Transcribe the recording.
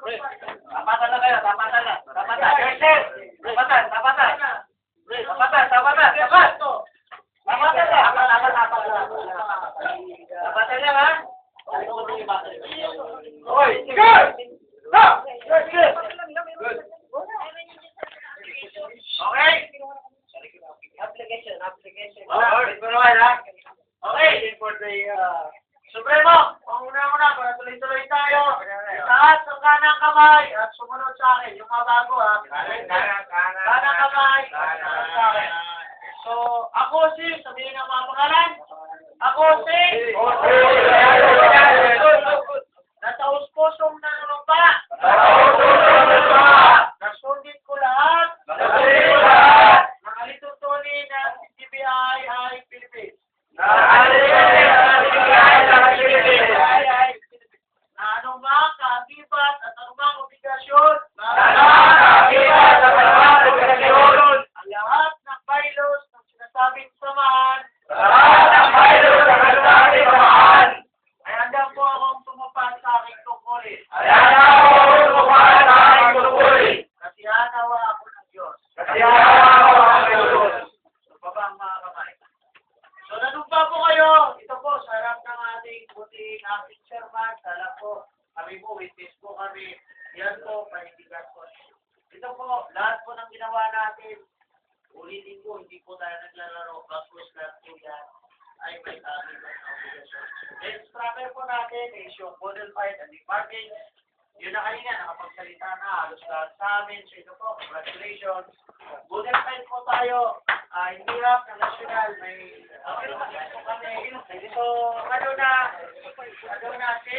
Tapatan na kayo, tapatan na. Tapatan. Yourself. Tapatan, tapatan. Tapatan, tapatan, tapat. Tapatan na. Tapatan na, ha? Hoy, sige! Stop! Good. Okay? Application. Okay, ito naman, ha? Okay, for the, Supremo, muna, para tuloy-tuloy tayo. Taas ang kanang kamay at sumunod sa akin. Yung mga bago, ha? Kanang kamay at sumunod sa akin. So, ako si, sabihin ang mga pangalan. Ako si, nataus-pusong nanunumpa. Nasundit ko lahat. Ng alitutunin ng TBI ay Philippines. Na anumang kaagibat at anumang obligasyon ang lahat ng bylaws ng sinasabing samahan ay handa po akong tumupad sa aking tungkulin. Kasihanawa ako ng Diyos. So, baba ang mga kamay. So, nanumpa po kayo. Ito po, sa harap ng ating puting aking chairman. Sala po, kami po, witness po kami. Yan po, panindigan po. Ito po, lahat po ng ginawa natin, ulitin po, hindi po tayo naglalaro. Bagkus lahat po yan ay may ating obligasyon. Then, structure po natin is yung model fight and departing. Yun na kanina, nakapagsalita na halos lahat sa amin. So, ito po, congratulations. Model fight po tayo. Hindi lang na national, may kami. So, ano na, si